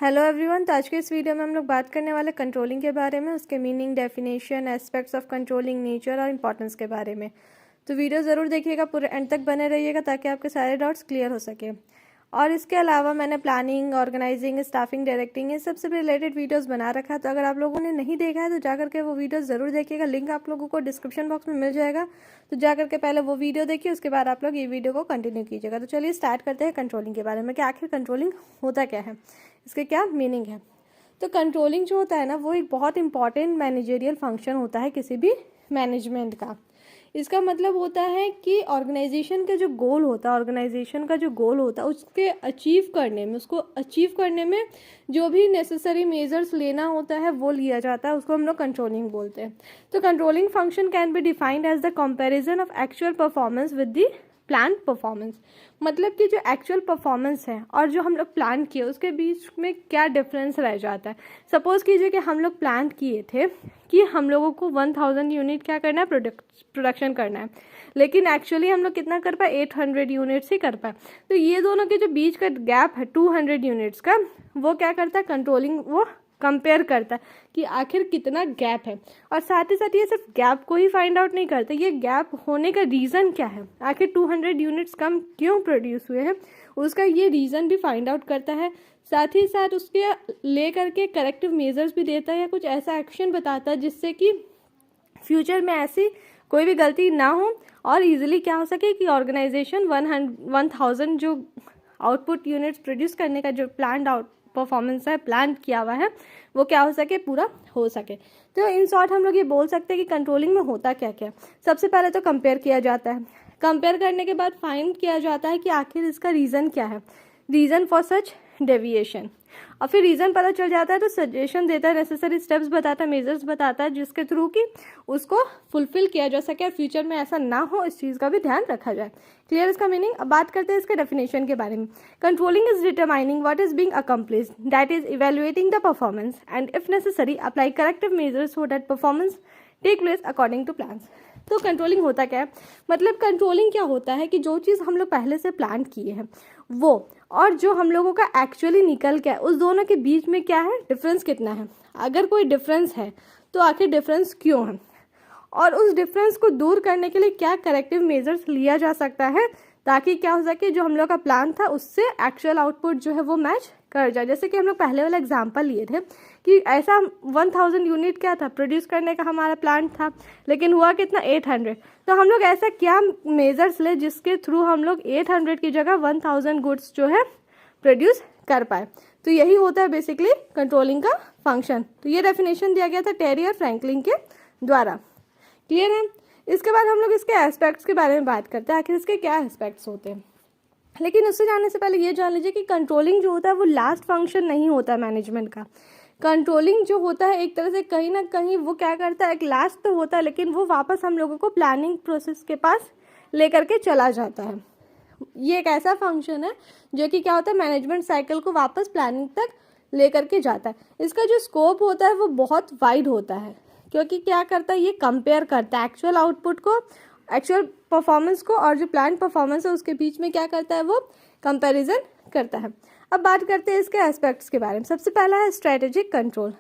Hello everyone. तो आज के इस वीडियो में हम लोग बात करने वाले कंट्रोलिंग के बारे में, उसके meaning, definition, aspects of controlling, nature और इंपॉर्टेंस के बारे में। तो वीडियो ज़रूर देखिएगा, पूरे एंड तक बने रहिएगा ताकि आपके सारे डाउट्स क्लियर हो सके। और इसके अलावा मैंने प्लानिंग, ऑर्गेनाइजिंग, स्टाफिंग, डायरेक्टिंग ये सबसे रिलेटेड वीडियोस बना रखा है। तो अगर आप लोगों ने नहीं देखा है तो जाकर के वो वीडियो ज़रूर देखिएगा, लिंक आप लोगों को डिस्क्रिप्शन बॉक्स में मिल जाएगा। तो जाकर के पहले वो वीडियो देखिए, उसके बाद आप लोग ये वीडियो को कंटिन्यू कीजिएगा। तो चलिए स्टार्ट करते हैं कंट्रोलिंग के बारे में कि आखिर कंट्रोलिंग होता क्या है, इसके क्या मीनिंग है। तो कंट्रोलिंग जो होता है ना, वो एक बहुत इंपॉर्टेंट मैनेजरियल फंक्शन होता है किसी भी मैनेजमेंट का। इसका मतलब होता है कि ऑर्गेनाइजेशन का जो गोल होता है, उसके उसको अचीव करने में जो भी नेसेसरी मेजर्स लेना होता है वो लिया जाता है, उसको हम लोग कंट्रोलिंग बोलते हैं। तो controlling function can be defined as the comparison of actual performance with the plan performance. मतलब कि जो एक्चुअल परफॉर्मेंस है और जो हम लोग प्लान किए उसके बीच में क्या डिफरेंस रह जाता है। सपोज कीजिए कि हम लोग प्लान किए थे कि हम लोगों को 1000 यूनिट क्या करना है, प्रोडक्शन करना है, लेकिन एक्चुअली हम लोग कितना कर पाए, 800 यूनिट्स ही कर पाए। तो ये दोनों के जो बीच का गैप है 200 यूनिट्स का, वो क्या करता है, कंट्रोलिंग वो कंपेयर करता है कि आखिर कितना गैप है। और साथ ही साथ ये सिर्फ गैप को ही फाइंड आउट नहीं करता, ये गैप होने का रीज़न क्या है, आखिर 200 यूनिट्स कम क्यों प्रोड्यूस हुए हैं, उसका ये रीज़न भी फाइंड आउट करता है। साथ ही साथ उसके ले करके करेक्टिव मेजर्स भी देता है या कुछ ऐसा एक्शन बताता है जिससे कि फ्यूचर में ऐसी कोई भी गलती ना हो और इजीली क्या हो सके कि ऑर्गेनाइजेशन 1000 जो आउटपुट यूनिट्स प्रोड्यूस करने का जो प्लान आउट परफॉर्मेंस है, प्लान किया हुआ है, वो क्या हो सके, पूरा हो सके। तो इन शॉर्ट हम लोग ये बोल सकते हैं कि कंट्रोलिंग में होता क्या क्या। सबसे पहले तो कंपेयर किया जाता है, कंपेयर करने के बाद फाइंड किया जाता है कि आखिर इसका रीज़न क्या है, रीज़न फॉर सच डेविएशन। और फिर रीज़न पता चल जाता है तो सजेशन देता है, नेसेसरी स्टेप्स बताता है, मेजर्स बताता है जिसके थ्रू कि उसको फुलफिल किया जा सके और फ्यूचर में ऐसा ना हो, इस चीज़ का भी ध्यान रखा जाए। क्लियर इसका मीनिंग। अब बात करते हैं इसके डेफिनेशन के बारे में। Controlling is determining what is being accomplished, that is evaluating the performance and if necessary apply corrective measures so that performance take place according to plans. तो कंट्रोलिंग होता क्या है, मतलब कंट्रोलिंग क्या होता है कि जो चीज़ हम लोग पहले से प्लान किए हैं वो और जो हम लोगों का एक्चुअली निकल के उस दोनों के बीच में क्या है, डिफरेंस कितना है। अगर कोई डिफरेंस है तो आखिर डिफरेंस क्यों है, और उस डिफरेंस को दूर करने के लिए क्या करेक्टिव मेजर्स लिया जा सकता है ताकि क्या हो सके, जो हम लोग का प्लान था उससे एक्चुअल आउटपुट जो है वो मैच कर जाए। जैसे कि हम लोग पहले वाला एग्जांपल लिए थे कि ऐसा 1000 यूनिट क्या था प्रोड्यूस करने का हमारा प्लान था, लेकिन हुआ कितना, 800। तो हम लोग ऐसा क्या मेजर्स ले जिसके थ्रू हम लोग 800 की जगह 1000 गुड्स जो है प्रोड्यूस कर पाए। तो यही होता है बेसिकली कंट्रोलिंग का फंक्शन। तो ये डेफिनेशन दिया गया था टेरी और फ्रैंकलिन के द्वारा। क्लियर है। इसके बाद हम लोग इसके एस्पेक्ट्स के बारे में बात करते हैं, आखिर इसके क्या एस्पेक्ट्स होते हैं। लेकिन उससे जानने से पहले ये जान लीजिए कि कंट्रोलिंग जो होता है वो लास्ट फंक्शन नहीं होता मैनेजमेंट का। कंट्रोलिंग जो होता है एक तरह से कहीं ना कहीं वो क्या करता है, एक लास्ट तो होता है लेकिन वो वापस हम लोगों को प्लानिंग प्रोसेस के पास लेकर के चला जाता है। ये एक ऐसा फंक्शन है जो कि क्या होता है, मैनेजमेंट साइकिल को वापस प्लानिंग तक लेकर के जाता है। इसका जो स्कोप होता है वो बहुत वाइड होता है, क्योंकि क्या करता है, ये कंपेयर करता है एक्चुअल आउटपुट को, एक्चुअल परफॉर्मेंस को, और जो प्लान परफॉर्मेंस है उसके बीच में क्या करता है, वो कंपैरिजन करता है। अब बात करते हैं इसके एस्पेक्ट्स के बारे में। सबसे पहला है स्ट्रेटेजिक कंट्रोल।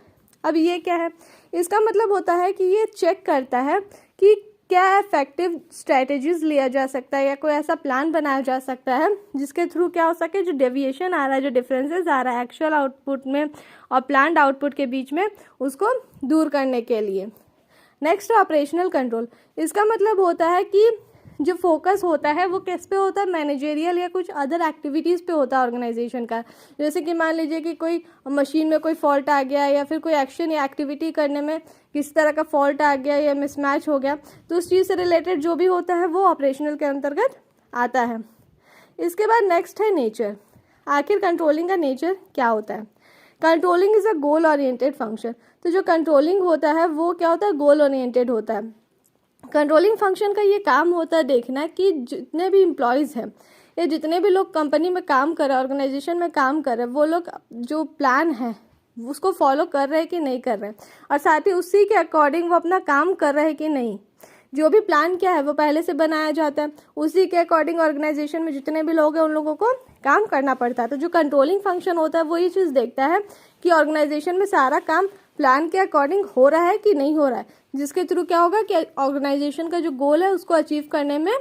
अब ये क्या है, इसका मतलब होता है कि ये चेक करता है कि क्या इफेक्टिव स्ट्रेटेजीज लिया जा सकता है या कोई ऐसा प्लान बनाया जा सकता है जिसके थ्रू क्या हो सके, जो डेविएशन आ रहा है, जो डिफरेंसेस आ रहा है एक्चुअल आउटपुट में और प्लान्ड आउटपुट के बीच में, उसको दूर करने के लिए। Next operational control. इसका मतलब होता है कि जो फोकस होता है वो किस पे होता है, मैनेजेरियल या कुछ अदर एक्टिविटीज़ पे होता है ऑर्गेनाइजेशन का। जैसे कि मान लीजिए कि कोई मशीन में कोई फॉल्ट आ गया या फिर कोई एक्शन या एक्टिविटी करने में किसी तरह का फॉल्ट आ गया या मिसमैच हो गया, तो उस चीज़ से रिलेटेड जो भी होता है वो ऑपरेशनल के अंतर्गत आता है। इसके बाद नेक्स्ट है नेचर। आखिर कंट्रोलिंग का नेचर क्या होता है। Controlling is a goal oriented function. तो जो कंट्रोलिंग होता है वो क्या होता है, गोल ओरिएंटेड होता है। कंट्रोलिंग फंक्शन का ये काम होता है देखना कि जितने भी एम्प्लॉयज़ हैं या जितने भी लोग कंपनी में काम कर रहे हैं, ऑर्गेनाइजेशन में काम कर रहे हैं, वो लोग जो प्लान है उसको फॉलो कर रहे हैं कि नहीं कर रहे हैं, और साथ ही उसी के अकॉर्डिंग वो अपना काम कर रहे हैं कि नहीं। जो भी प्लान क्या है वो पहले से बनाया जाता है, उसी के अकॉर्डिंग ऑर्गेनाइजेशन में जितने भी लोग हैं उन लोगों को काम करना पड़ता है। तो जो कंट्रोलिंग फंक्शन होता है वो ये चीज़ देखता है कि ऑर्गेनाइजेशन में सारा काम प्लान के अकॉर्डिंग हो रहा है कि नहीं हो रहा है, जिसके थ्रू क्या होगा कि ऑर्गेनाइजेशन का जो गोल है उसको अचीव करने में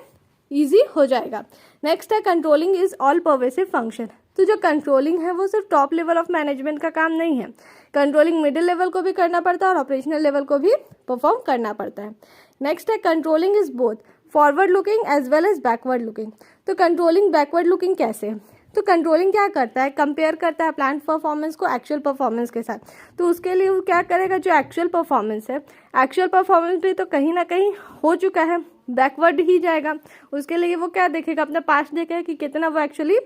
ईजी हो जाएगा। नेक्स्ट है controlling is all pervasive function. तो जो कंट्रोलिंग है वो सिर्फ टॉप लेवल ऑफ मैनेजमेंट का काम नहीं है, कंट्रोलिंग मिडिल लेवल को भी करना पड़ता है और ऑपरेशनल लेवल को भी परफॉर्म करना पड़ता है। नेक्स्ट है controlling is both forward looking as well as backward looking. तो कंट्रोलिंग बैकवर्ड लुकिंग कैसे? तो कंट्रोलिंग क्या करता है, कंपेयर करता है प्लान परफॉर्मेंस को एक्चुअल परफॉर्मेंस के साथ। तो उसके लिए वो क्या करेगा, जो एक्चुअल परफॉर्मेंस है, एक्चुअल परफॉर्मेंस भी तो कहीं ना कहीं हो चुका है, बैकवर्ड ही जाएगा। उसके लिए वो क्या देखेगा, अपना पास्ट देखेगा कि कितना वो एक्चुअली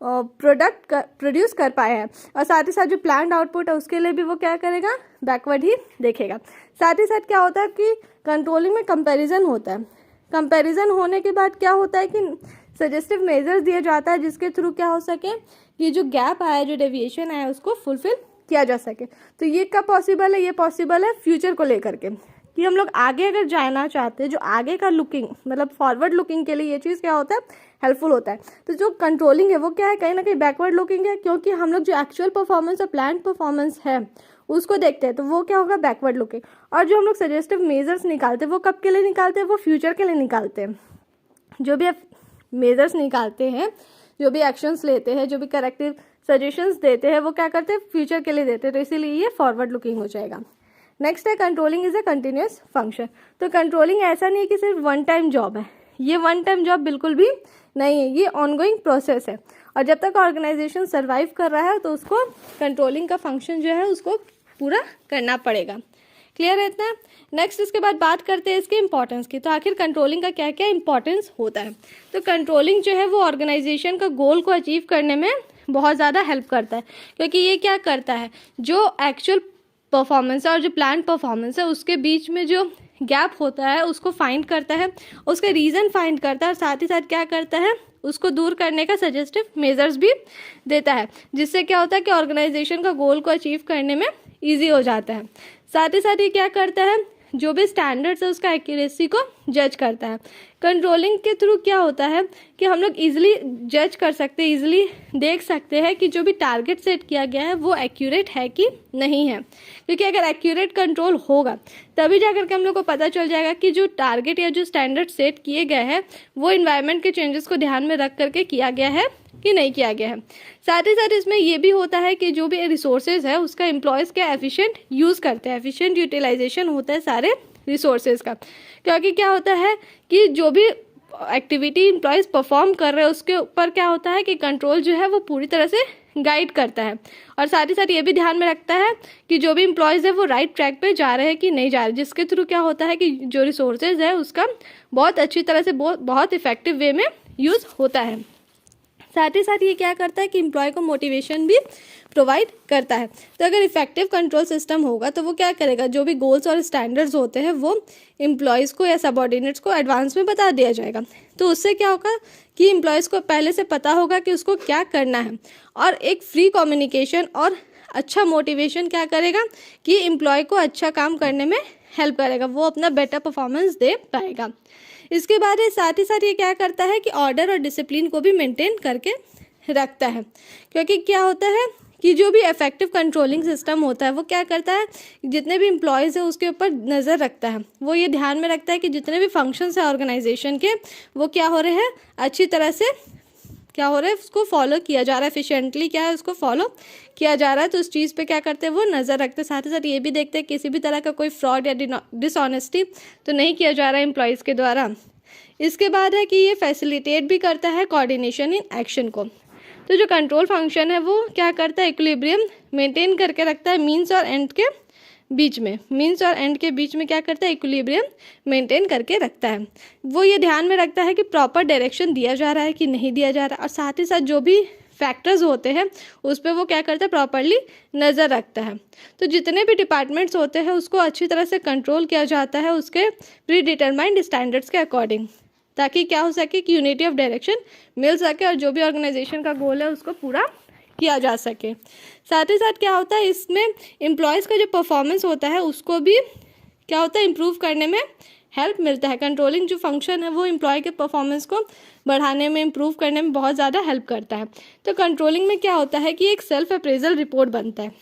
प्रोडक्ट प्रोड्यूस कर पाया है, और साथ ही साथ जो प्लान्ड आउटपुट है उसके लिए भी वो क्या करेगा, बैकवर्ड ही देखेगा। साथ ही साथ क्या होता है कि कंट्रोलिंग में कंपैरिजन होता है। कंपैरिजन होने के बाद क्या होता है कि सजेस्टिव मेजर्स दिया जाता है, जिसके थ्रू क्या हो सके कि जो गैप आया, जो डेविएशन आया, उसको फुलफिल किया जा सके। तो ये कब पॉसिबल है, ये पॉसिबल है फ्यूचर को लेकर के, कि हम लोग आगे अगर जाना चाहते हैं, जो आगे का लुकिंग मतलब फॉरवर्ड लुकिंग के लिए ये चीज़ क्या होता है, हेल्पफुल होता है। तो जो कंट्रोलिंग है वो क्या है, कहीं ना कहीं बैकवर्ड लुकिंग है, क्योंकि हम लोग जो एक्चुअल परफॉर्मेंस और प्लान परफॉर्मेंस है उसको देखते हैं, तो वो क्या होगा, बैकवर्ड लुकिंग। और जो हम लोग सजेस्टिव मेजर्स निकालते हैं वो कब के लिए निकालते हैं, वो फ्यूचर के लिए निकालते हैं। जो भी मेजर्स निकालते हैं, जो भी एक्शंस लेते हैं, जो भी करेक्टिव सजेशंस देते हैं, वो क्या करते हैं, फ्यूचर के लिए देते हैं। तो इसीलिए ये फॉरवर्ड लुकिंग हो जाएगा। नेक्स्ट है controlling is a continuous function. तो कंट्रोलिंग ऐसा नहीं है कि सिर्फ वन टाइम जॉब है, ये वन टाइम जॉब बिल्कुल भी नहीं है, ये ऑनगोइंग प्रोसेस है। और जब तक ऑर्गेनाइजेशन सर्वाइव कर रहा है तो उसको कंट्रोलिंग का फंक्शन जो है उसको पूरा करना पड़ेगा। क्लियर है इतना? नेक्स्ट इसके बाद बात करते हैं इसके इंपॉर्टेंस की। तो आखिर कंट्रोलिंग का क्या क्या इंपॉर्टेंस होता है? तो कंट्रोलिंग जो है वो ऑर्गेनाइजेशन का गोल को अचीव करने में बहुत ज़्यादा हेल्प करता है, क्योंकि ये क्या करता है, जो एक्चुअल परफॉर्मेंस है और जो प्लान परफॉर्मेंस है उसके बीच में जो गैप होता है उसको फाइंड करता है, उसके रीज़न फाइंड करता है, और साथ ही साथ क्या करता है, उसको दूर करने का सजेस्टिव मेजर्स भी देता है, जिससे क्या होता है कि ऑर्गेनाइजेशन का गोल को अचीव करने में ईजी हो जाता है। साथ ही साथ ये क्या करता है, जो भी स्टैंडर्ड्स है उसका एक्यूरेसी को जज करता है। कंट्रोलिंग के थ्रू क्या होता है कि हम लोग इजीली जज कर सकते हैं, इजीली देख सकते हैं कि जो भी टारगेट सेट किया गया है वो एक्यूरेट है कि नहीं है, क्योंकि अगर एक्यूरेट कंट्रोल होगा तभी जाकर के हम लोग को पता चल जाएगा कि जो टारगेट या जो स्टैंडर्ड सेट किए गए हैं वो इन्वायरमेंट के चेंजेस को ध्यान में रख करके किया गया है कि नहीं किया गया है। साथ ही साथ इसमें ये भी होता है कि जो भी रिसोर्सेज है उसका एम्प्लॉयज़ क्या एफिशिएंट यूज़ करते हैं, एफिशिएंट यूटिलाइजेशन होता है सारे रिसोर्सेज का। क्योंकि क्या होता है कि जो भी एक्टिविटी एम्प्लॉयज़ परफॉर्म कर रहे हैं उसके ऊपर क्या होता है कि कंट्रोल जो है वो पूरी तरह से गाइड करता है, और साथ ही साथ ये भी ध्यान में रखता है कि जो भी एम्प्लॉयज़ है वो राइट ट्रैक पे जा रहे हैं कि नहीं जा रहे, जिसके थ्रू क्या होता है कि जो रिसोर्सेज है उसका बहुत अच्छी तरह से बहुत इफेक्टिव वे में यूज़ होता है। साथ ही साथ ये क्या करता है कि एम्प्लॉय को मोटिवेशन भी प्रोवाइड करता है। तो अगर इफेक्टिव कंट्रोल सिस्टम होगा तो वो क्या करेगा, जो भी गोल्स और स्टैंडर्ड्स होते हैं वो एम्प्लॉयज़ को या सबऑर्डिनेट्स को एडवांस में बता दिया जाएगा। तो उससे क्या होगा कि एम्प्लॉयज़ को पहले से पता होगा कि उसको क्या करना है, और एक फ्री कम्युनिकेशन और अच्छा मोटिवेशन क्या करेगा कि एम्प्लॉय को अच्छा काम करने में हेल्प करेगा, वो अपना बेटर परफॉर्मेंस दे पाएगा। इसके बाद साथ ही साथ ये क्या करता है कि ऑर्डर और डिसिप्लिन को भी मेंटेन करके रखता है, क्योंकि क्या होता है कि जो भी इफेक्टिव कंट्रोलिंग सिस्टम होता है वो क्या करता है, जितने भी एम्प्लॉयज़ है उसके ऊपर नज़र रखता है, वो ये ध्यान में रखता है कि जितने भी फंक्शंस है ऑर्गेनाइजेशन के वो क्या हो रहे हैं, अच्छी तरह से क्या हो रहा है, उसको फॉलो किया जा रहा है, एफिशिएंटली क्या है उसको फॉलो किया जा रहा है। तो उस चीज़ पे क्या करते हैं, वो नज़र रखते हैं। साथ ही साथ ये भी देखते हैं किसी भी तरह का कोई फ्रॉड या डिसऑनेस्टी तो नहीं किया जा रहा है एम्प्लॉयज़ के द्वारा। इसके बाद है कि ये फैसिलिटेट भी करता है कोऑर्डिनेशन इन एक्शन को। तो जो कंट्रोल फंक्शन है वो क्या करता है, इक्विलिब्रियम मेंटेन करके रखता है मीन्स और एंड के बीच में, मीन्स और एंड के बीच में क्या करता है, इक्विलिब्रियम मेंटेन करके रखता है। वो ये ध्यान में रखता है कि प्रॉपर डायरेक्शन दिया जा रहा है कि नहीं दिया जा रहा है, और साथ ही साथ जो भी फैक्टर्स होते हैं उस पर वो क्या करता है, प्रॉपरली नज़र रखता है। तो जितने भी डिपार्टमेंट्स होते हैं उसको अच्छी तरह से कंट्रोल किया जाता है उसके प्री डिटरमाइंड स्टैंडर्ड्स के अकॉर्डिंग, ताकि क्या हो सके कि यूनिटी ऑफ डायरेक्शन मिल सके और जो भी ऑर्गेनाइजेशन का गोल है उसको पूरा किया जा सके। साथ ही साथ क्या होता है, इसमें एम्प्लॉयज़ का जो परफॉर्मेंस होता है उसको भी क्या होता है, इम्प्रूव करने में हेल्प मिलता है। कंट्रोलिंग जो फंक्शन है वो एम्प्लॉय के परफॉर्मेंस को बढ़ाने में, इम्प्रूव करने में बहुत ज़्यादा हेल्प करता है। तो कंट्रोलिंग में क्या होता है कि एक सेल्फ अप्रेजल रिपोर्ट बनता है।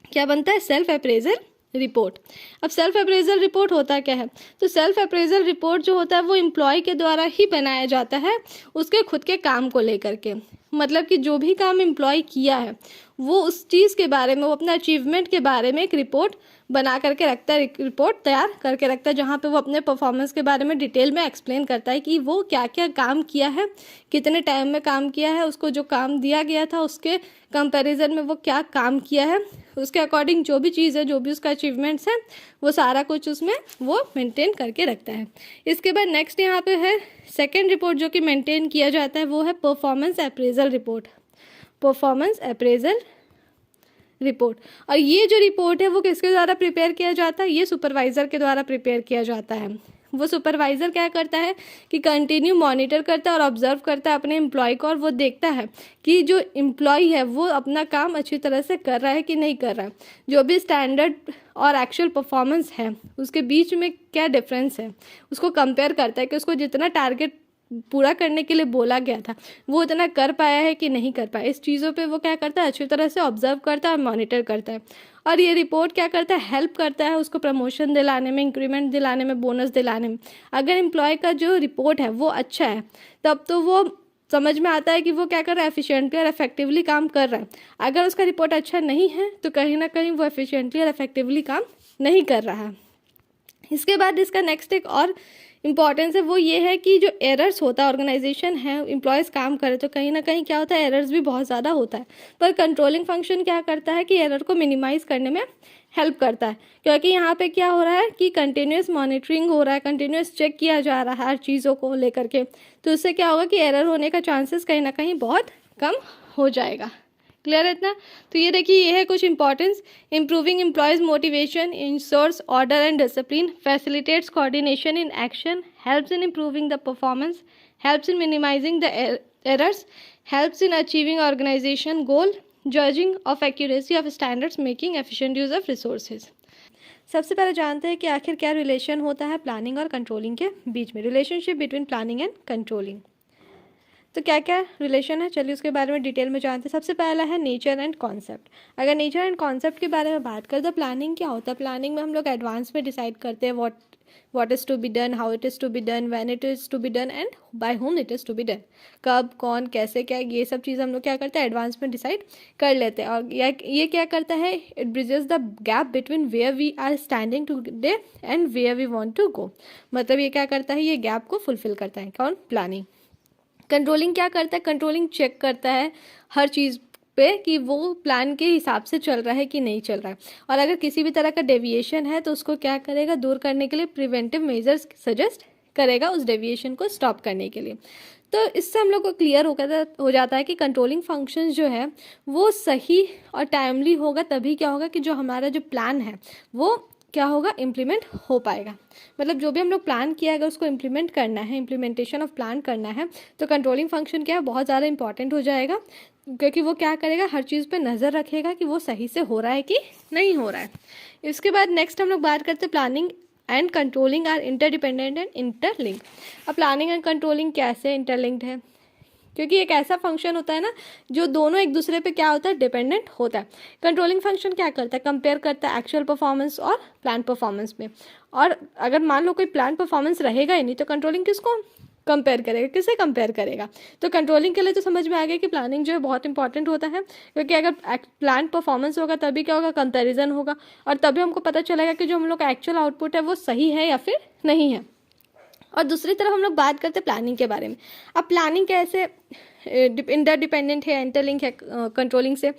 क्या बनता है? Self appraisal report. अब सेल्फ अप्रेजल रिपोर्ट होता क्या है? तो सेल्फ अप्रेजल रिपोर्ट जो होता है वो एम्प्लॉय के द्वारा ही बनाया जाता है उसके खुद के काम को लेकर के। मतलब कि जो भी काम एम्प्लॉय किया है वो उस चीज़ के बारे में, वो अपने अचीवमेंट के बारे में एक रिपोर्ट बना करके रखता है, एक रिपोर्ट तैयार करके रखता है, जहाँ पे वो अपने परफॉर्मेंस के बारे में डिटेल में एक्सप्लेन करता है कि वो क्या क्या काम किया है, कितने टाइम में काम किया है, उसको जो काम दिया गया था उसके कंपैरिजन में वो क्या काम किया है, उसके अकॉर्डिंग जो भी चीज़ है, जो भी उसका अचीवमेंट्स है, वो सारा कुछ उसमें वो मेंटेन करके रखता है। इसके बाद नेक्स्ट यहाँ पे है सेकेंड रिपोर्ट जो कि मेंटेन किया जाता है, वो है performance appraisal report. Performance appraisal report. और ये जो रिपोर्ट है वो किसके द्वारा प्रिपेयर किया जाता है? ये सुपरवाइज़र के द्वारा प्रिपेयर किया जाता है। वो सुपरवाइज़र क्या करता है कि कंटिन्यू मॉनिटर करता है और ऑब्जर्व करता है अपने एम्प्लॉय को, और वो देखता है कि जो एम्प्लॉय है वो अपना काम अच्छी तरह से कर रहा है कि नहीं कर रहा है, जो भी स्टैंडर्ड और एक्चुअल परफॉर्मेंस है उसके बीच में क्या डिफरेंस है, उसको कंपेयर करता है कि उसको जितना टारगेट पूरा करने के लिए बोला गया था वो उतना कर पाया है कि नहीं कर पाया। इस चीज़ों पे वो क्या करता है? अच्छी तरह से ऑब्जर्व करता है और मॉनिटर करता है। और ये रिपोर्ट क्या करता है? हेल्प करता है उसको प्रमोशन दिलाने में, इंक्रीमेंट दिलाने में, बोनस दिलाने में। अगर एम्प्लॉय का जो रिपोर्ट है वो अच्छा है तब तो वो समझ में आता है कि वो क्या कर रहा है, एफिशिएंटली और इफेक्टिवली काम कर रहा है। अगर उसका रिपोर्ट अच्छा नहीं है तो कहीं ना कहीं वो एफिशिएंटली और इफेक्टिवली काम नहीं कर रहा है। इसके बाद इसका नेक्स्ट एक और इम्पॉर्टेंस है, वो ये है कि जो एरर्स होता है, ऑर्गेनाइजेशन है, एम्प्लॉयज़ काम करे तो कहीं ना कहीं क्या होता है, एरर्स भी बहुत ज़्यादा होता है। पर कंट्रोलिंग फंक्शन क्या करता है कि एरर को मिनिमाइज़ करने में हेल्प करता है, क्योंकि यहाँ पे क्या हो रहा है कि कंटिन्यूस मॉनिटरिंग हो रहा है, कंटिन्यूस चेक किया जा रहा है हर चीज़ों को लेकर के। तो इससे क्या होगा कि एरर होने का चांसेस कहीं ना कहीं बहुत कम हो जाएगा। क्लियर है इतना? तो ये देखिए, ये है कुछ importance. Improving employees motivation, ensures order and discipline, facilitates coordination in action, helps in improving the performance, helps in minimizing the errors, helps in achieving organization goal, judging of accuracy of standards, making efficient use of resources. सबसे पहले जानते हैं कि आखिर क्या relation होता है planning और कंट्रोलिंग के बीच में, relationship between planning and controlling. तो क्या क्या रिलेशन है, चलिए उसके बारे में डिटेल में जानते हैं। सबसे पहला है नेचर एंड कॉन्सेप्ट। अगर नेचर एंड कॉन्सेप्ट के बारे में बात करें तो प्लानिंग क्या होता है? प्लानिंग में हम लोग एडवांस में डिसाइड करते हैं what is to be done, how it is to be done, when it is to be done and by whom it is to be done. कब, कौन, कैसे, क्या, ये सब चीज़ हम लोग क्या करते हैं, एडवांस में डिसाइड कर लेते हैं। और ये क्या करता है, it bridges the gap between where we are standing today and where we want to go. मतलब ये क्या करता है, ये गैप को फुलफिल करता है। कौन? प्लानिंग। कंट्रोलिंग क्या करता है? कंट्रोलिंग चेक करता है हर चीज़ पे कि वो प्लान के हिसाब से चल रहा है कि नहीं चल रहा है, और अगर किसी भी तरह का डेविएशन है तो उसको क्या करेगा, दूर करने के लिए प्रिवेंटिव मेजर्स सजेस्ट करेगा उस डेविएशन को स्टॉप करने के लिए। तो इससे हम लोग को क्लियर हो जाता है कि कंट्रोलिंग फंक्शन जो है वो सही और टाइमली होगा, तभी क्या होगा कि जो हमारा जो प्लान है वो क्या होगा, इम्प्लीमेंट हो पाएगा। मतलब जो भी हम लोग प्लान किया अगर उसको इम्प्लीमेंट करना है, इम्प्लीमेंटेशन ऑफ प्लान करना है, तो कंट्रोलिंग फंक्शन क्या है, बहुत ज़्यादा इंपॉर्टेंट हो जाएगा, क्योंकि वो क्या करेगा, हर चीज़ पे नज़र रखेगा कि वो सही से हो रहा है कि नहीं हो रहा है। इसके बाद नेक्स्ट हम लोग बात करते हैं planning and controlling are interdependent and interlink. अब प्लानिंग एंड कंट्रोलिंग कैसे इंटरलिंक्ड है? क्योंकि एक ऐसा फंक्शन होता है ना जो दोनों एक दूसरे पे क्या होता है, डिपेंडेंट होता है। कंट्रोलिंग फंक्शन क्या करता है, कंपेयर करता है एक्चुअल परफॉर्मेंस और प्लान परफॉर्मेंस में। और अगर मान लो कोई प्लान परफॉर्मेंस रहेगा ही नहीं तो कंट्रोलिंग किसको कंपेयर करेगा, किससे कंपेयर करेगा? तो कंट्रोलिंग के लिए तो समझ में आ गया कि प्लानिंग जो है बहुत इंपॉर्टेंट होता है, क्योंकि अगर प्लान परफॉर्मेंस होगा तभी क्या होगा, कंपैरिजन होगा, और तभी हमको पता चलेगा कि जो हम लोग का एक्चुअल आउटपुट है वो सही है या फिर नहीं है। और दूसरी तरफ हम लोग बात करते हैं प्लानिंग के बारे में। अब प्लानिंग कैसे इंटरडिपेंडेंट है, इंटरलिंक है कंट्रोलिंग से,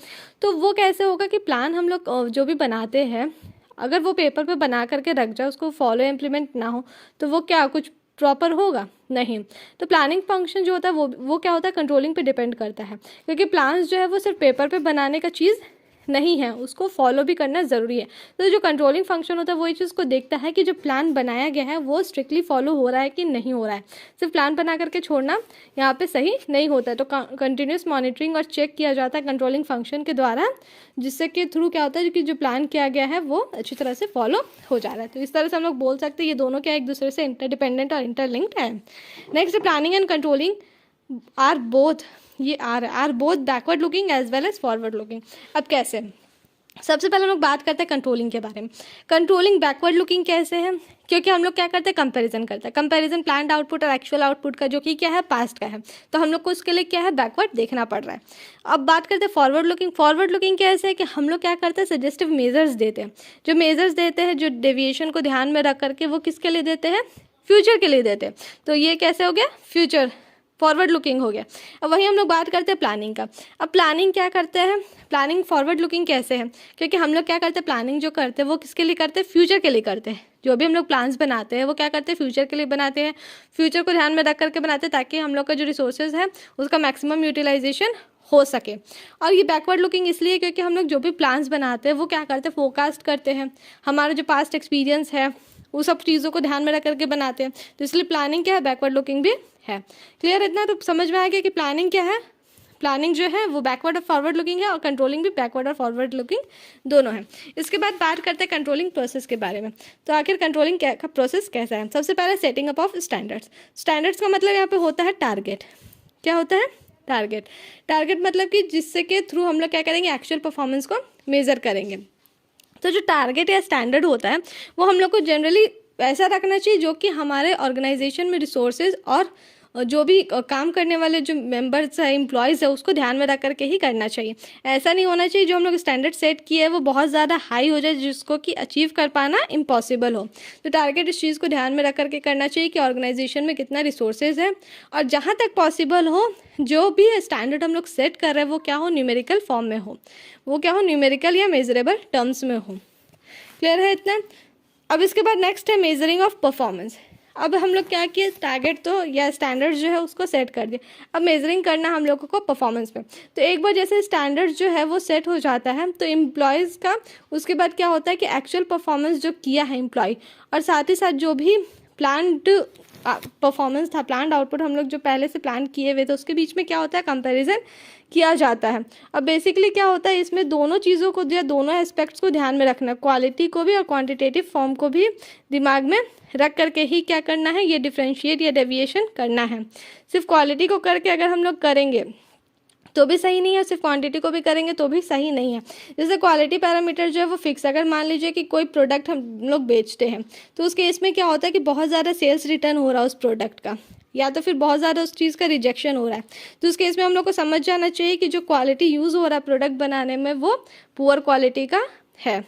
तो वो कैसे होगा कि प्लान हम लोग जो भी बनाते हैं अगर वो पेपर पे बना करके रख जाए, उसको फॉलो इम्प्लीमेंट ना हो, तो वो क्या कुछ प्रॉपर होगा? नहीं। तो प्लानिंग फंक्शन जो होता है वो क्या होता है, कंट्रोलिंग पे डिपेंड करता है, क्योंकि प्लान्स जो है वो सिर्फ पेपर पे बनाने का चीज़ नहीं है उसको फॉलो भी करना ज़रूरी है। तो जो कंट्रोलिंग फंक्शन होता है वो इस चीज़ को देखता है कि जो प्लान बनाया गया है वो स्ट्रिक्टली फॉलो हो रहा है कि नहीं हो रहा है। सिर्फ प्लान बना करके छोड़ना यहाँ पे सही नहीं होता है। तो कंटिन्यूस मॉनिटरिंग और चेक किया जाता है कंट्रोलिंग फंक्शन के द्वारा, जिससे कि थ्रू क्या होता है कि जो प्लान किया गया है वो अच्छी तरह से फॉलो हो जा रहा है। तो इस तरह से हम लोग बोल सकते हैं ये दोनों क्या एक दूसरे से इंटरडिपेंडेंट और इंटरलिंक्ड है। Next, planning and controlling are both backward looking as well as forward looking. अब कैसे? सबसे पहले हम लोग बात करते हैं कंट्रोलिंग के बारे में। कंट्रोलिंग बैकवर्ड लुकिंग कैसे है? क्योंकि हम लोग क्या करते हैं, कंपैरिजन करते हैं। कंपैरिजन प्लान्ड आउटपुट और एक्चुअल आउटपुट का, जो कि क्या है, पास्ट का है। तो हम लोग को उसके लिए क्या है, बैकवर्ड देखना पड़ रहा है। अब बात करते हैं फॉरवर्ड लुकिंग। फॉरवर्ड लुकिंग कैसे है कि हम लोग क्या करते हैं, सजेस्टिव मेजर्स देते हैं। जो मेजर्स देते हैं, जो डेविएशन को ध्यान में रख करके, वो किसके लिए देते हैं, फ्यूचर के लिए देते हैं। तो ये कैसे हो गया, फ्यूचर फॉरवर्ड लुकिंग हो गया। अब वही हम लोग बात करते हैं प्लानिंग का। अब प्लानिंग क्या करते हैं, प्लानिंग फॉरवर्ड लुकिंग कैसे है? क्योंकि हम लोग क्या करते हैं, प्लानिंग जो करते हैं वो किसके लिए करते हैं, फ्यूचर के लिए करते हैं। जो भी हम लोग प्लान्स बनाते हैं वो क्या करते हैं, फ्यूचर के लिए बनाते हैं। फ्यूचर को ध्यान में रख करके बनाते हैं ताकि हम लोग का जो रिसोर्सेज है उसका मैक्सिमम यूटिलाइजेशन हो सके। और ये बैकवर्ड लुकिंग इसलिए क्योंकि हम लोग जो भी प्लान्स बनाते हैं वो क्या करते हैं, फोरकास्ट करते हैं। हमारा जो पास्ट एक्सपीरियंस है वो सब चीज़ों को ध्यान में रख करके बनाते हैं। तो इसलिए प्लानिंग क्या है, बैकवर्ड लुकिंग भी है। क्लियर इतना तो समझ में आ गया कि प्लानिंग क्या है। प्लानिंग जो है वो बैकवर्ड और फॉरवर्ड लुकिंग है, और कंट्रोलिंग भी बैकवर्ड और फॉरवर्ड लुकिंग दोनों है। इसके बाद बात करते हैं कंट्रोलिंग प्रोसेस के बारे में। तो आखिर कंट्रोलिंग का प्रोसेस कैसा है? सबसे पहले setting up of standards. Standards का मतलब यहाँ पे होता है टारगेट। क्या होता है, टारगेट। टारगेट मतलब कि जिससे के थ्रू हम लोग क्या करेंगे, एक्चुअल परफॉर्मेंस को मेजर करेंगे। तो जो टारगेट या स्टैंडर्ड होता है वो हम लोग को जनरली ऐसा रखना चाहिए जो कि हमारे ऑर्गेनाइजेशन में रिसोर्सेज और जो भी काम करने वाले जो मेंबर्स है, एम्प्लॉयज़ है, उसको ध्यान में रख करके ही करना चाहिए। ऐसा नहीं होना चाहिए जो हम लोग स्टैंडर्ड सेट किए है वो बहुत ज़्यादा हाई हो जाए जिसको कि अचीव कर पाना इम्पॉसिबल हो। तो टारगेट इस चीज़ को ध्यान में रख करके करना चाहिए कि ऑर्गेनाइजेशन में कितना रिसोर्सेज है, और जहाँ तक पॉसिबल हो जो भी स्टैंडर्ड हम लोग सेट कर रहे हैं वो क्या हो, न्यूमेरिकल फॉर्म में हो, वो क्या हो, न्यूमेरिकल या मेजरेबल टर्म्स में हो। क्लियर है इतना? अब इसके बाद नेक्स्ट है मेजरिंग ऑफ परफॉर्मेंस। अब हम लोग क्या किए, टारगेट तो या स्टैंडर्ड जो है उसको सेट कर दिए। अब मेजरिंग करना हम लोगों को परफॉर्मेंस पे। तो एक बार जैसे स्टैंडर्ड जो है वो सेट हो जाता है तो एम्प्लॉयज़ का उसके बाद क्या होता है कि एक्चुअल परफॉर्मेंस जो किया है एम्प्लॉय, और साथ ही साथ जो भी प्लान्ड परफॉर्मेंस था, प्लान्ड आउटपुट हम लोग जो पहले से प्लान किए हुए थे, उसके बीच में क्या होता है, कंपैरिजन किया जाता है। अब बेसिकली क्या होता है, इसमें दोनों चीज़ों को या दोनों एस्पेक्ट्स को ध्यान में रखना, क्वालिटी को भी और क्वांटिटेटिव फॉर्म को भी दिमाग में रख करके ही क्या करना है, ये डिफ्रेंशिएट या डेविएशन करना है। सिर्फ क्वालिटी को करके अगर हम लोग करेंगे तो भी सही नहीं है, सिर्फ क्वांटिटी को भी करेंगे तो भी सही नहीं है। जैसे क्वालिटी पैरामीटर जो है वो फिक्स, अगर मान लीजिए कि कोई प्रोडक्ट हम लोग बेचते हैं तो उस केस में क्या होता है कि बहुत ज़्यादा सेल्स रिटर्न हो रहा है उस प्रोडक्ट का, या तो फिर बहुत ज़्यादा उस चीज़ का रिजेक्शन हो रहा है। तो उस केस में हम लोग को समझ जाना चाहिए कि जो क्वालिटी यूज़ हो रहा है प्रोडक्ट बनाने में वो पुअर क्वालिटी का है।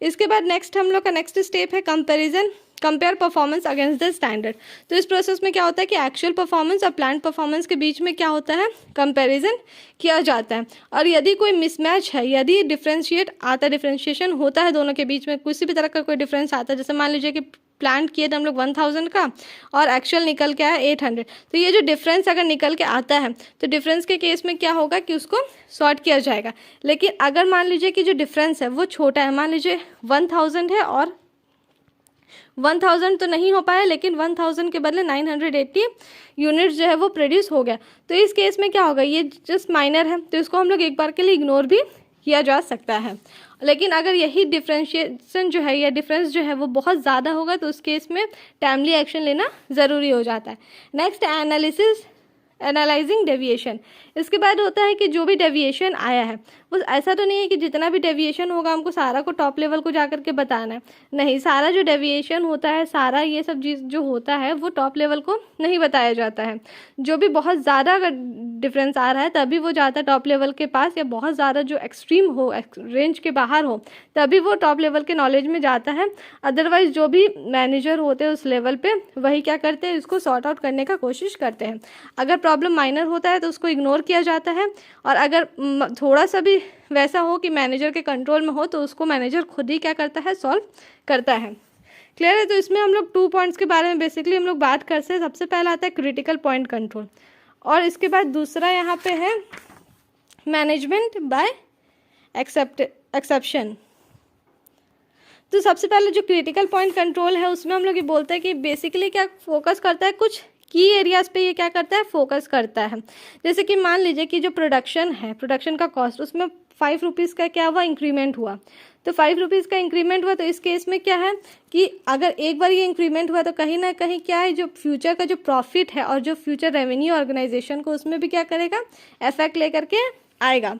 इसके बाद नेक्स्ट हम लोग का नेक्स्ट स्टेप है comparison, compare performance against the standard. तो इस प्रोसेस में क्या होता है कि एक्चुअल परफॉर्मेंस और प्लान परफॉर्मेंस के बीच में क्या होता है, कंपैरिजन किया जाता है। और यदि कोई मिसमैच है, यदि डिफ्रेंशिएशन होता है दोनों के बीच में, किसी भी तरह का कोई डिफरेंस आता है, जैसे मान लीजिए कि प्लान किए थे हम लोग 1000 का और एक्चुअल निकल के आया 800, तो ये जो डिफरेंस अगर निकल के आता है तो डिफरेंस के केस में क्या होगा कि उसको सॉर्ट किया जाएगा। लेकिन अगर मान लीजिए कि जो डिफरेंस है वो छोटा है, मान लीजिए 1000 है और 1000 तो नहीं हो पाया, लेकिन 1000 के बदले 980 यूनिट्स जो है वो प्रोड्यूस हो गया, तो इस केस में क्या होगा, ये जस्ट माइनर है तो इसको हम लोग एक बार के लिए इग्नोर भी किया जा सकता है। लेकिन अगर यही डिफ्रेंशिएशन जो है या डिफरेंस जो है वो बहुत ज़्यादा होगा तो उस केस में टाइमली एक्शन लेना ज़रूरी हो जाता है। Next analysing deviation. इसके बाद होता है कि जो भी डेविएशन आया है वो ऐसा तो नहीं है कि जितना भी डेविएशन होगा हमको सारा को टॉप लेवल को जा करके बताना है, नहीं, सारा जो डेविएशन होता है, सारा ये सब चीज़ जो होता है वो टॉप लेवल को नहीं बताया जाता है। जो भी बहुत ज़्यादा अगर डिफरेंस आ रहा है तभी वो जाता है टॉप लेवल के पास, या बहुत ज़्यादा जो एक्सट्रीम हो, रेंज के बाहर हो, तभी वो टॉप लेवल के नॉलेज में जाता है। अदरवाइज जो भी मैनेजर होते हैं उस लेवल पे वही क्या करते हैं, इसको सॉर्ट आउट करने का कोशिश करते हैं। अगर प्रॉब्लम माइनर होता है तो उसको इग्नोर किया जाता है, और अगर थोड़ा सा भी वैसा हो कि मैनेजर के कंट्रोल में हो तो उसको मैनेजर खुद ही क्या करता है, सॉल्व करता है। क्लियर है? तो इसमें हम लोग 2 पॉइंट्स के बारे में बेसिकली हम लोग बात करते हैं। सबसे पहला आता है क्रिटिकल पॉइंट कंट्रोल, और इसके बाद दूसरा यहाँ पे है मैनेजमेंट बाय एक्सेप्शन। तो सबसे पहले जो क्रिटिकल पॉइंट कंट्रोल है उसमें हम लोग ये बोलते हैं कि बेसिकली क्या फोकस करता है, कुछ की एरियाज पे ये क्या करता है, फोकस करता है। जैसे कि मान लीजिए कि जो प्रोडक्शन है, प्रोडक्शन का कॉस्ट, उसमें 5 रुपीज़ का क्या हुआ, इंक्रीमेंट हुआ। तो 5 रुपीज़ का इंक्रीमेंट हुआ, तो इस केस में क्या है कि अगर एक बार ये इंक्रीमेंट हुआ तो कहीं ना कहीं क्या है, जो फ्यूचर का जो प्रॉफिट है और जो फ्यूचर रेवेन्यू ऑर्गेनाइजेशन को, उसमें भी क्या करेगा, इफेक्ट लेकर के आएगा।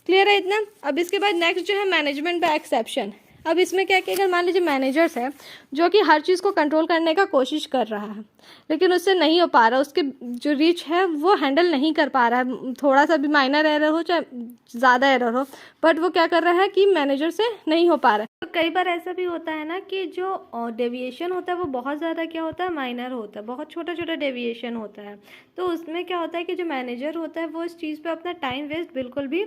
क्लियर है इतना। अब इसके बाद नेक्स्ट जो है मैनेजमेंट बाय एक्सेप्शन। अब इसमें क्या कि अगर मान लीजिए मैनेजर्स है जो कि हर चीज़ को कंट्रोल करने का कोशिश कर रहा है, लेकिन उससे नहीं हो पा रहा, उसके जो रीच है वो हैंडल नहीं कर पा रहा है, थोड़ा सा भी माइनर एरर हो चाहे ज़्यादा एरर हो, बट वो क्या कर रहा है कि मैनेजर से नहीं हो पा रहा है। तो कई बार ऐसा भी होता है ना कि जो डेविएशन होता है वो बहुत ज़्यादा क्या होता है, माइनर होता है, बहुत छोटा छोटा डेविएशन होता है। तो उसमें क्या होता है कि जो मैनेजर होता है वो इस चीज़ पे अपना टाइम वेस्ट बिल्कुल भी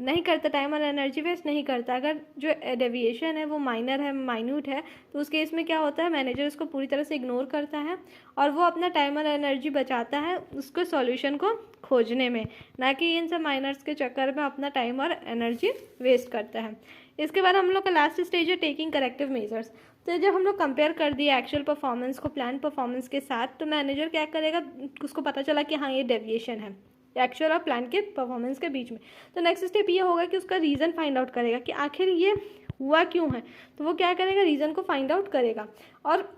नहीं करता, टाइम और एनर्जी वेस्ट नहीं करता। अगर जो डेविएशन है वो माइनर है, माइन्यूट है, तो उस केस में क्या होता है, मैनेजर उसको पूरी तरह से इग्नोर करता है और वो अपना टाइम और एनर्जी बचाता है उसको सॉल्यूशन को खोजने में, ना कि इन सब माइनर्स के चक्कर में अपना टाइम और एनर्जी वेस्ट करता है। इसके बाद हम लोग का लास्ट स्टेज है टेकिंग करेक्टिव मेजर्स। तो जब हम लोग कंपेयर कर दिए एक्चुअल परफॉर्मेंस को प्लान परफॉर्मेंस के साथ, तो मैनेजर क्या करेगा, उसको पता चला कि हाँ ये डेविएशन है एक्चुअल और प्लान के परफॉर्मेंस के बीच में। तो नेक्स्ट स्टेप ये होगा कि उसका रीज़न फाइंड आउट करेगा कि आखिर ये हुआ क्यों है। तो वो क्या करेगा, रीज़न को फाइंड आउट करेगा और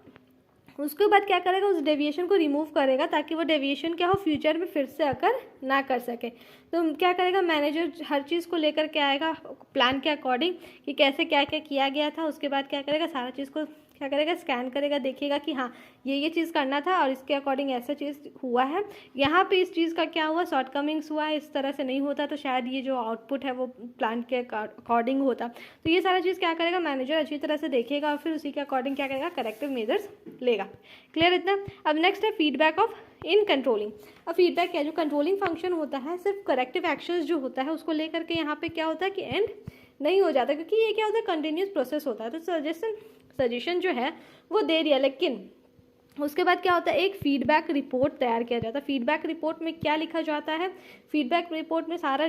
उसके बाद क्या करेगा, उस डेविएशन को रिमूव करेगा ताकि वो डेविएशन क्या हो, फ्यूचर में फिर से अकर ना कर सके। तो क्या करेगा, मैनेजर हर चीज़ को लेकर के आएगा प्लान के अकॉर्डिंग कि कैसे क्या क्या किया गया था। उसके बाद क्या करेगा, सारा चीज़ को क्या करेगा, स्कैन करेगा, देखिएगा कि हाँ ये चीज़ करना था और इसके अकॉर्डिंग ऐसा चीज़ हुआ है, यहाँ पे इस चीज़ का क्या हुआ, शॉर्ट कमिंग्स हुआ है, इस तरह से नहीं होता तो शायद ये जो आउटपुट है वो प्लान के अकॉर्डिंग होता। तो ये सारा चीज़ क्या करेगा, मैनेजर अच्छी तरह से देखेगा और फिर उसी के अकॉर्डिंग क्या करेगा, करेक्टिव मेजर्स लेगा। क्लियर इतना। अब नेक्स्ट है फीडबैक ऑफ इन कंट्रोलिंग। अब फीडबैक क्या है, जो कंट्रोलिंग फंक्शन होता है सिर्फ करेक्टिव एक्शंस जो होता है उसको लेकर के यहाँ पे क्या होता है कि एंड नहीं हो जाता, क्योंकि ये क्या होता है, कंटिन्यूस प्रोसेस होता है। तो सजेशन जो है वो दे दिया, लेकिन उसके बाद क्या होता है, एक फीडबैक रिपोर्ट तैयार किया जाता है। फीडबैक रिपोर्ट में क्या लिखा जाता है, फीडबैक रिपोर्ट में सारा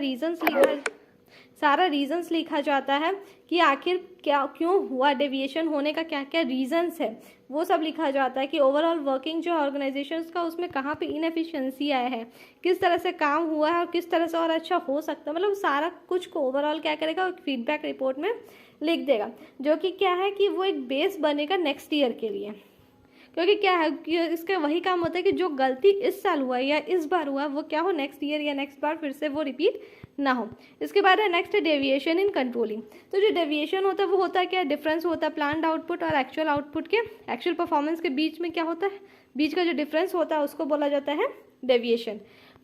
रीजंस लिखा जाता है कि आखिर क्या क्यों हुआ, डेविएशन होने का क्या क्या रीजंस है, वो सब लिखा जाता है कि ओवरऑल वर्किंग जो ऑर्गेनाइजेशंस का उसमें कहाँ पे इनएफिशिएंसी आया है, किस तरह से काम हुआ है और किस तरह से और अच्छा हो सकता है, मतलब सारा कुछ को ओवरऑल क्या करेगा, फीडबैक रिपोर्ट में लिख देगा, जो कि क्या है कि वो एक बेस बनेगा नेक्स्ट ईयर के लिए। क्योंकि क्या है कि इसका वही काम होता है कि जो गलती इस साल हुआ या इस बार हुआ वो क्या हो, नेक्स्ट ईयर या नेक्स्ट बार फिर से वो रिपीट ना हो। इसके बाद है नेक्स्ट डेविएशन इन कंट्रोलिंग। तो जो डेविएशन होता है वो होता है क्या, डिफरेंस होता है प्लान्ड आउटपुट और एक्चुअल आउटपुट के, एक्चुअल परफॉर्मेंस के बीच में क्या होता है, बीच का जो डिफरेंस होता है उसको बोला जाता है डेविएशन।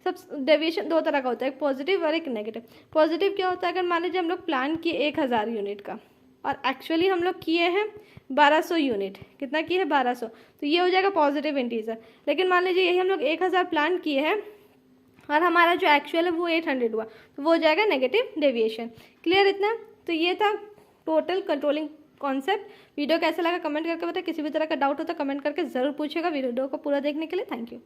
सब डेविएशन दो तरह का होता है, एक पॉजिटिव और एक नेगेटिव। पॉजिटिव क्या होता है, अगर मान लीजिए हम लोग प्लान किए 1000 यूनिट का और एक्चुअली हम लोग किए हैं 1200 यूनिट, कितना किए हैं 1200, तो ये हो जाएगा पॉजिटिव इंटीजर। लेकिन मान लीजिए यही हम लोग 1000 प्लान किए हैं और हमारा जो एक्चुअल है वो 800 हुआ, तो वो हो जाएगा नेगेटिव डेविएशन। क्लियर इतना। तो ये था टोटल कंट्रोलिंग कॉन्सेप्ट। वीडियो कैसा लगा कमेंट करके बताए, किसी भी तरह का डाउट हो तो कमेंट करके ज़रूर पूछेगा। वीडियो को पूरा देखने के लिए थैंक यू।